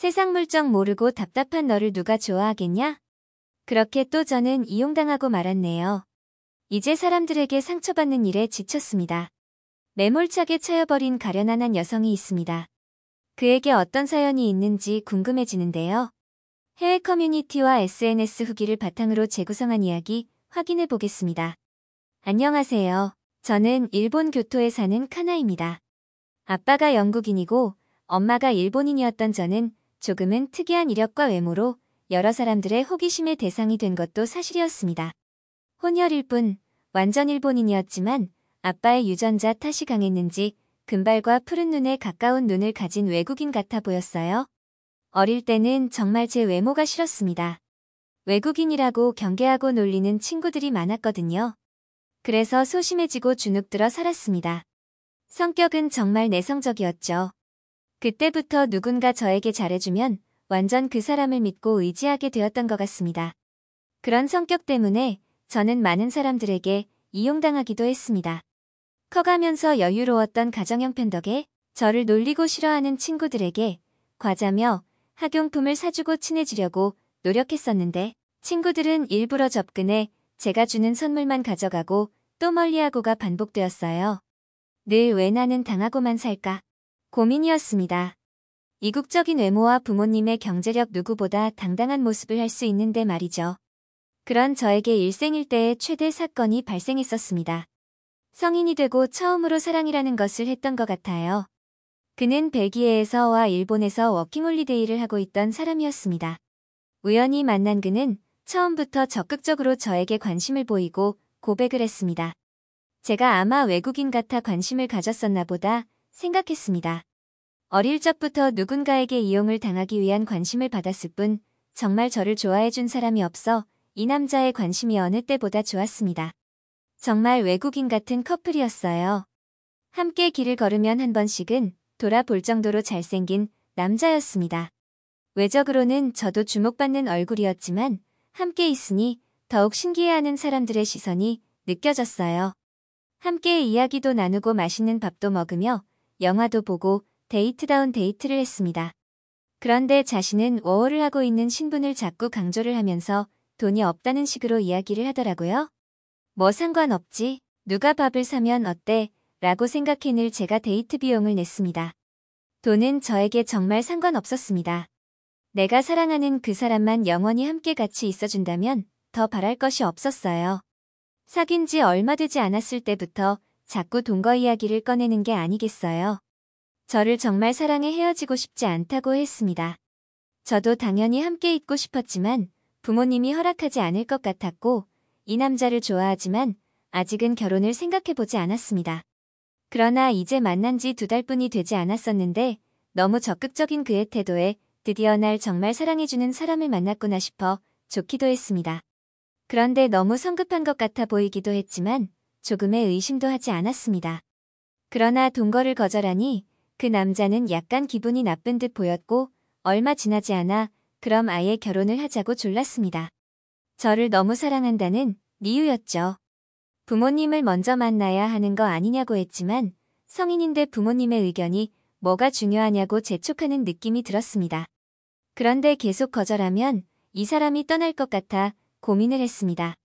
세상 물정 모르고 답답한 너를 누가 좋아하겠냐? 그렇게 또 저는 이용당하고 말았네요. 이제 사람들에게 상처받는 일에 지쳤습니다. 매몰차게 차여버린 가련한 한 여성이 있습니다. 그에게 어떤 사연이 있는지 궁금해지는데요. 해외 커뮤니티와 SNS 후기를 바탕으로 재구성한 이야기 확인해 보겠습니다. 안녕하세요. 저는 일본 교토에 사는 카나입니다. 아빠가 영국인이고 엄마가 일본인이었던 저는 조금은 특이한 이력과 외모로 여러 사람들의 호기심의 대상이 된 것도 사실이었습니다. 혼혈일 뿐 완전 일본인이었지만 아빠의 유전자 탓이 강했는지 금발과 푸른 눈에 가까운 눈을 가진 외국인 같아 보였어요. 어릴 때는 정말 제 외모가 싫었습니다. 외국인이라고 경계하고 놀리는 친구들이 많았거든요. 그래서 소심해지고 주눅들어 살았습니다. 성격은 정말 내성적이었죠. 그때부터 누군가 저에게 잘해주면 완전 그 사람을 믿고 의지하게 되었던 것 같습니다. 그런 성격 때문에 저는 많은 사람들에게 이용당하기도 했습니다. 커가면서 여유로웠던 가정형편 덕에 저를 놀리고 싫어하는 친구들에게 과자며 학용품을 사주고 친해지려고 노력했었는데 친구들은 일부러 접근해 제가 주는 선물만 가져가고 또 멀리하고가 반복되었어요. 늘 왜 나는 당하고만 살까 고민이었습니다. 이국적인 외모와 부모님의 경제력 누구보다 당당한 모습을 할 수 있는데 말이죠. 그런 저에게 일생일대의 최대 사건이 발생했었습니다. 성인이 되고 처음으로 사랑이라는 것을 했던 것 같아요. 그는 벨기에에서와 일본에서 워킹홀리데이를 하고 있던 사람이었습니다. 우연히 만난 그는 처음부터 적극적으로 저에게 관심을 보이고 고백을 했습니다. 제가 아마 외국인 같아 관심을 가졌었나 보다 생각했습니다. 어릴 적부터 누군가에게 이용을 당하기 위한 관심을 받았을 뿐 정말 저를 좋아해준 사람이 없어 이 남자의 관심이 어느 때보다 좋았습니다. 정말 외국인 같은 커플이었어요. 함께 길을 걸으면 한 번씩은 돌아볼 정도로 잘생긴 남자였습니다. 외적으로는 저도 주목받는 얼굴이었지만 함께 있으니 더욱 신기해하는 사람들의 시선이 느껴졌어요. 함께 이야기도 나누고 맛있는 밥도 먹으며 영화도 보고 데이트다운 데이트를 했습니다. 그런데 자신은 워홀을 하고 있는 신분을 자꾸 강조를 하면서 돈이 없다는 식으로 이야기를 하더라고요. 뭐 상관없지, 누가 밥을 사면 어때? 라고 생각해 늘 제가 데이트 비용을 냈습니다. 돈은 저에게 정말 상관없었습니다. 내가 사랑하는 그 사람만 영원히 함께 같이 있어준다면 더 바랄 것이 없었어요. 사귄 지 얼마 되지 않았을 때부터 자꾸 돈거 이야기를 꺼내는 게 아니겠어요. 저를 정말 사랑해 헤어지고 싶지 않다고 했습니다. 저도 당연히 함께 있고 싶었지만 부모님이 허락하지 않을 것 같았고 이 남자를 좋아하지만 아직은 결혼을 생각해보지 않았습니다. 그러나 이제 만난 지 2달뿐이 되지 않았었는데 너무 적극적인 그의 태도에 드디어 날 정말 사랑해주는 사람을 만났구나 싶어 좋기도 했습니다. 그런데 너무 성급한 것 같아 보이기도 했지만 조금의 의심도 하지 않았습니다. 그러나 동거를 거절하니 그 남자는 약간 기분이 나쁜 듯 보였고 얼마 지나지 않아 그럼 아예 결혼을 하자고 졸랐습니다. 저를 너무 사랑한다는 이유였죠. 부모님을 먼저 만나야 하는 거 아니냐고 했지만 성인인데 부모님의 의견이 뭐가 중요하냐고 재촉하는 느낌이 들었습니다. 그런데 계속 거절하면 이 사람이 떠날 것 같아 고민을 했습니다.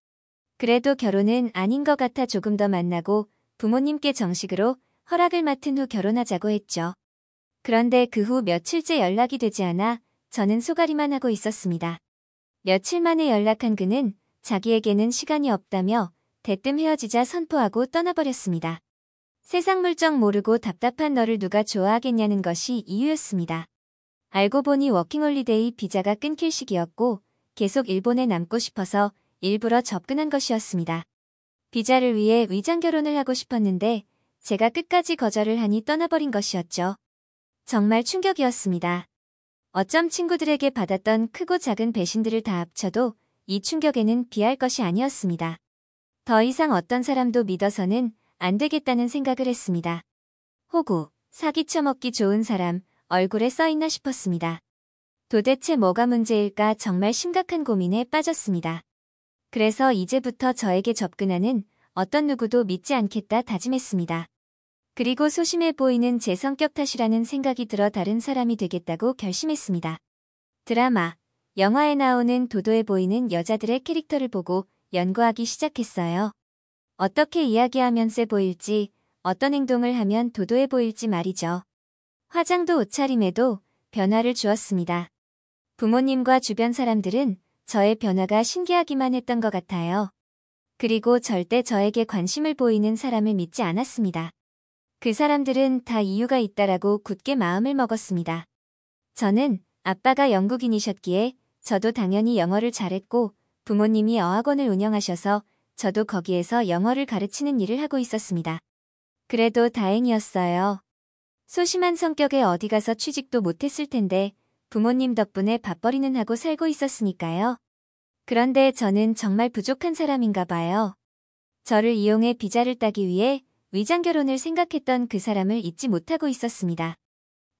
그래도 결혼은 아닌 것 같아 조금 더 만나고 부모님께 정식으로 허락을 맡은 후 결혼하자고 했죠. 그런데 그 후 며칠째 연락이 되지 않아 저는 소가리만 하고 있었습니다. 며칠 만에 연락한 그는 자기에게는 시간이 없다며 대뜸 헤어지자 선포하고 떠나버렸습니다. 세상 물정 모르고 답답한 너를 누가 좋아하겠냐는 것이 이유였습니다. 알고 보니 워킹홀리데이 비자가 끊길 시기였고 계속 일본에 남고 싶어서 일부러 접근한 것이었습니다. 비자를 위해 위장 결혼을 하고 싶었는데 제가 끝까지 거절을 하니 떠나버린 것이었죠. 정말 충격이었습니다. 어쩜 친구들에게 받았던 크고 작은 배신들을 다 합쳐도 이 충격에는 비할 것이 아니었습니다. 더 이상 어떤 사람도 믿어서는 안 되겠다는 생각을 했습니다. 호구, 사기쳐먹기 좋은 사람, 얼굴에 써있나 싶었습니다. 도대체 뭐가 문제일까 정말 심각한 고민에 빠졌습니다. 그래서 이제부터 저에게 접근하는 어떤 누구도 믿지 않겠다 다짐했습니다. 그리고 소심해 보이는 제 성격 탓이라는 생각이 들어 다른 사람이 되겠다고 결심했습니다. 드라마, 영화에 나오는 도도해 보이는 여자들의 캐릭터를 보고 연구하기 시작했어요. 어떻게 이야기하면 세 보일지, 어떤 행동을 하면 도도해 보일지 말이죠. 화장도 옷차림에도 변화를 주었습니다. 부모님과 주변 사람들은 저의 변화가 신기하기만 했던 것 같아요. 그리고 절대 저에게 관심을 보이는 사람을 믿지 않았습니다. 그 사람들은 다 이유가 있다라고 굳게 마음을 먹었습니다. 저는 아빠가 영국인이셨기에 저도 당연히 영어를 잘했고 부모님이 어학원을 운영하셔서 저도 거기에서 영어를 가르치는 일을 하고 있었습니다. 그래도 다행이었어요. 소심한 성격에 어디 가서 취직도 못했을 텐데 부모님 덕분에 밥벌이는 하고 살고 있었으니까요. 그런데 저는 정말 부족한 사람인가 봐요. 저를 이용해 비자를 따기 위해 위장결혼을 생각했던 그 사람을 잊지 못하고 있었습니다.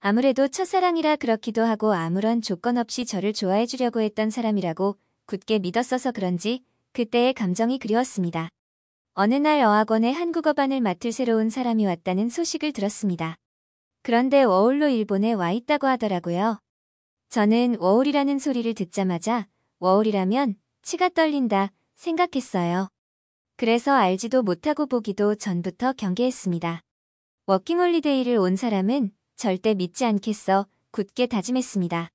아무래도 첫사랑이라 그렇기도 하고 아무런 조건 없이 저를 좋아해 주려고 했던 사람이라고 굳게 믿었어서 그런지 그때의 감정이 그리웠습니다. 어느 날 어학원에 한국어반을 맡을 새로운 사람이 왔다는 소식을 들었습니다. 그런데 워홀로 일본에 와 있다고 하더라고요. 저는 워홀이라는 소리를 듣자마자 워홀이라면 치가 떨린다 생각했어요. 그래서 알지도 못하고 보기도 전부터 경계했습니다. 워킹홀리데이를 온 사람은 절대 믿지 않겠어 굳게 다짐했습니다.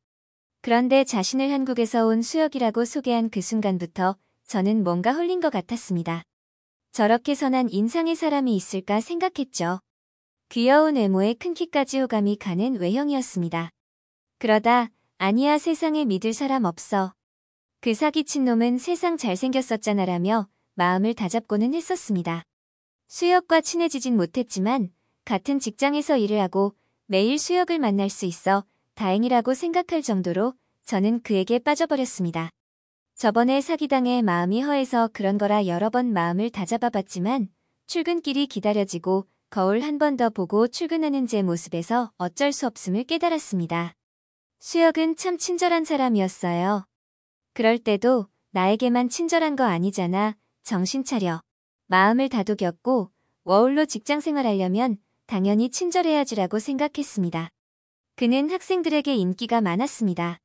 그런데 자신을 한국에서 온 수혁이라고 소개한 그 순간부터 저는 뭔가 홀린 것 같았습니다. 저렇게 선한 인상의 사람이 있을까 생각했죠. 귀여운 외모에 큰 키까지 호감이 가는 외형이었습니다. 그러다 아니야 세상에 믿을 사람 없어. 그 사기친 놈은 세상 잘생겼었잖아라며 마음을 다잡고는 했었습니다. 수혁과 친해지진 못했지만 같은 직장에서 일을 하고 매일 수혁을 만날 수 있어 다행이라고 생각할 정도로 저는 그에게 빠져버렸습니다. 저번에 사기당해 마음이 허해서 그런 거라 여러 번 마음을 다잡아봤지만 출근길이 기다려지고 거울 한 번 더 보고 출근하는 제 모습에서 어쩔 수 없음을 깨달았습니다. 수혁은 참 친절한 사람이었어요. 그럴 때도 나에게만 친절한 거 아니잖아. 정신 차려. 마음을 다독였고 워홀로 직장생활하려면 당연히 친절해야지라고 생각했습니다. 그는 학생들에게 인기가 많았습니다.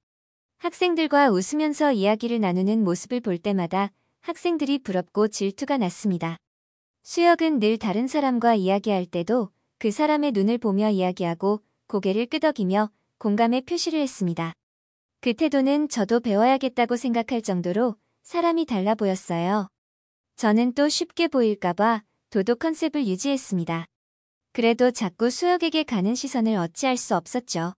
학생들과 웃으면서 이야기를 나누는 모습을 볼 때마다 학생들이 부럽고 질투가 났습니다. 수혁은 늘 다른 사람과 이야기할 때도 그 사람의 눈을 보며 이야기하고 고개를 끄덕이며 공감의 표시를 했습니다. 그 태도는 저도 배워야겠다고 생각할 정도로 사람이 달라 보였어요. 저는 또 쉽게 보일까봐 도도 컨셉을 유지했습니다. 그래도 자꾸 수혁에게 가는 시선을 어찌할 수 없었죠.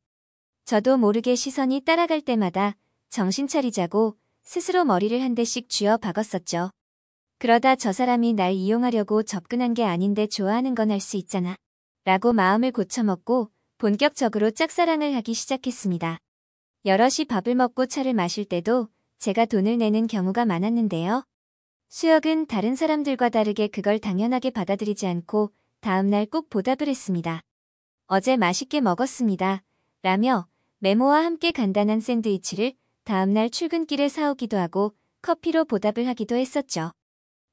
저도 모르게 시선이 따라갈 때마다 정신 차리자고 스스로 머리를 한 대씩 쥐어 박았었죠. 그러다 저 사람이 날 이용하려고 접근한 게 아닌데 좋아하는 건 알 수 있잖아. 라고 마음을 고쳐먹고 본격적으로 짝사랑을 하기 시작했습니다. 여럿이 밥을 먹고 차를 마실 때도 제가 돈을 내는 경우가 많았는데요. 수혁은 다른 사람들과 다르게 그걸 당연하게 받아들이지 않고 다음날 꼭 보답을 했습니다. 어제 맛있게 먹었습니다. 라며 메모와 함께 간단한 샌드위치를 다음날 출근길에 사오기도 하고 커피로 보답을 하기도 했었죠.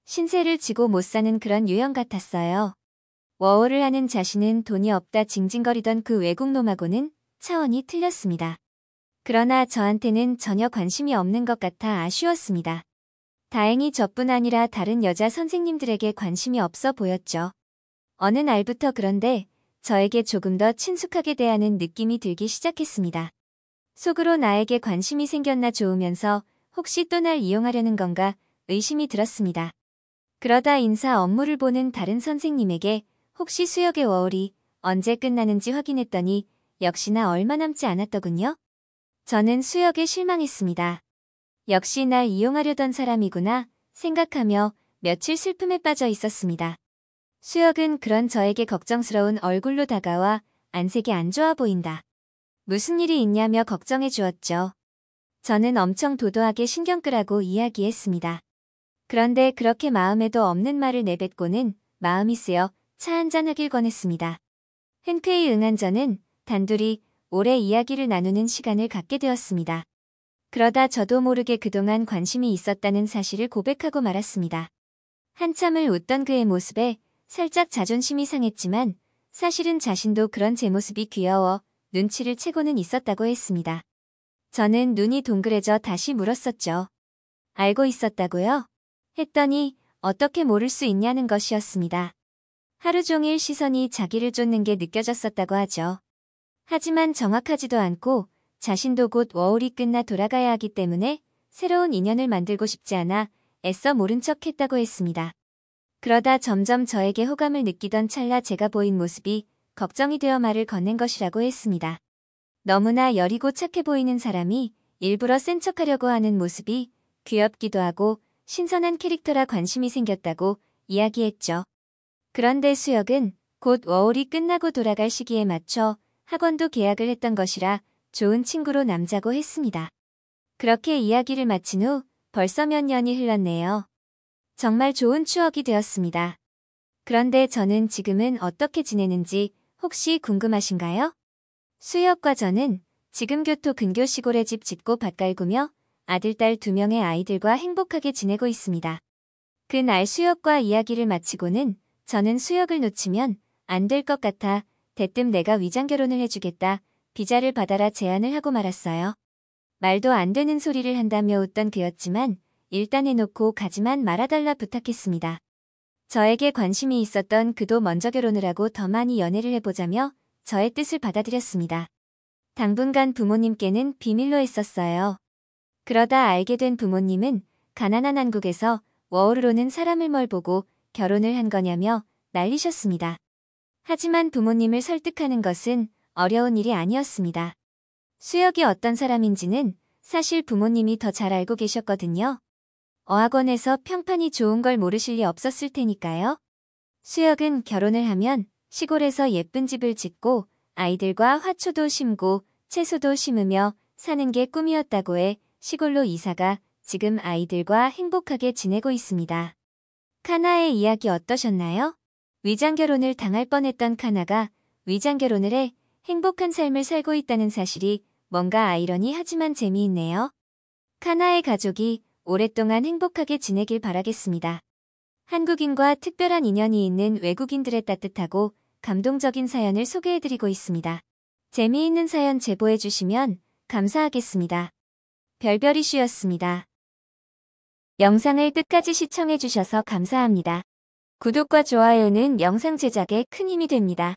신세를 지고 못 사는 그런 유형 같았어요. 워홀을 하는 자신은 돈이 없다 징징거리던 그 외국놈하고는 차원이 틀렸습니다. 그러나 저한테는 전혀 관심이 없는 것 같아 아쉬웠습니다. 다행히 저뿐 아니라 다른 여자 선생님들에게 관심이 없어 보였죠. 어느 날부터 그런데 저에게 조금 더 친숙하게 대하는 느낌이 들기 시작했습니다. 속으로 나에게 관심이 생겼나 좋으면서 혹시 또 날 이용하려는 건가 의심이 들었습니다. 그러다 인사 업무를 보는 다른 선생님에게 혹시 수혁의 워홀이 언제 끝나는지 확인했더니 역시나 얼마 남지 않았더군요. 저는 수혁에 실망했습니다. 역시 날 이용하려던 사람이구나 생각하며 며칠 슬픔에 빠져 있었습니다. 수혁은 그런 저에게 걱정스러운 얼굴로 다가와 안색이 안 좋아 보인다. 무슨 일이 있냐며 걱정해 주었죠. 저는 엄청 도도하게 신경 끄라고 이야기했습니다. 그런데 그렇게 마음에도 없는 말을 내뱉고는 마음이 쓰여 차 한잔 하길 권했습니다. 흔쾌히 응한 저는 단둘이 오래 이야기를 나누는 시간을 갖게 되었습니다. 그러다 저도 모르게 그동안 관심이 있었다는 사실을 고백하고 말았습니다. 한참을 웃던 그의 모습에 살짝 자존심이 상했지만 사실은 자신도 그런 제 모습이 귀여워 눈치를 채고는 있었다고 했습니다. 저는 눈이 동그래져 다시 물었었죠. 알고 있었다고요? 했더니 어떻게 모를 수 있냐는 것이었습니다. 하루 종일 시선이 자기를 쫓는 게 느껴졌었다고 하죠. 하지만 정확하지도 않고 자신도 곧 워홀이 끝나 돌아가야 하기 때문에 새로운 인연을 만들고 싶지 않아 애써 모른 척 했다고 했습니다. 그러다 점점 저에게 호감을 느끼던 찰나 제가 보인 모습이 걱정이 되어 말을 건넨 것이라고 했습니다. 너무나 여리고 착해 보이는 사람이 일부러 센 척하려고 하는 모습이 귀엽기도 하고 신선한 캐릭터라 관심이 생겼다고 이야기했죠. 그런데 수혁은 곧 워홀이 끝나고 돌아갈 시기에 맞춰 학원도 계약을 했던 것이라 좋은 친구로 남자고 했습니다. 그렇게 이야기를 마친 후 벌써 몇 년이 흘렀네요. 정말 좋은 추억이 되었습니다. 그런데 저는 지금은 어떻게 지내는지 혹시 궁금하신가요? 수혁과 저는 지금 교토 근교 시골에 집 짓고 밭 갈구며 아들, 딸 2명의 아이들과 행복하게 지내고 있습니다. 그날 수혁과 이야기를 마치고는 저는 수혁을 놓치면 안 될 것 같아 대뜸 내가 위장결혼을 해주겠다, 비자를 받아라 제안을 하고 말았어요. 말도 안 되는 소리를 한다며 웃던 그였지만 일단 해놓고 가지만 말아달라 부탁했습니다. 저에게 관심이 있었던 그도 먼저 결혼을 하고 더 많이 연애를 해보자며 저의 뜻을 받아들였습니다. 당분간 부모님께는 비밀로 했었어요. 그러다 알게 된 부모님은 가난한 한국에서 워홀을 오는 사람을 뭘 보고 결혼을 한 거냐며 난리셨습니다. 하지만 부모님을 설득하는 것은 어려운 일이 아니었습니다. 수혁이 어떤 사람인지는 사실 부모님이 더 잘 알고 계셨거든요. 어학원에서 평판이 좋은 걸 모르실 리 없었을 테니까요. 수혁은 결혼을 하면 시골에서 예쁜 집을 짓고 아이들과 화초도 심고 채소도 심으며 사는 게 꿈이었다고 해 시골로 이사가 지금 아이들과 행복하게 지내고 있습니다. 카나의 이야기 어떠셨나요? 위장결혼을 당할 뻔했던 카나가 위장결혼을 해 행복한 삶을 살고 있다는 사실이 뭔가 아이러니하지만 재미있네요. 카나의 가족이 오랫동안 행복하게 지내길 바라겠습니다. 한국인과 특별한 인연이 있는 외국인들의 따뜻하고 감동적인 사연을 소개해드리고 있습니다. 재미있는 사연 제보해주시면 감사하겠습니다. 별별이슈였습니다. 영상을 끝까지 시청해주셔서 감사합니다. 구독과 좋아요는 영상 제작에 큰 힘이 됩니다.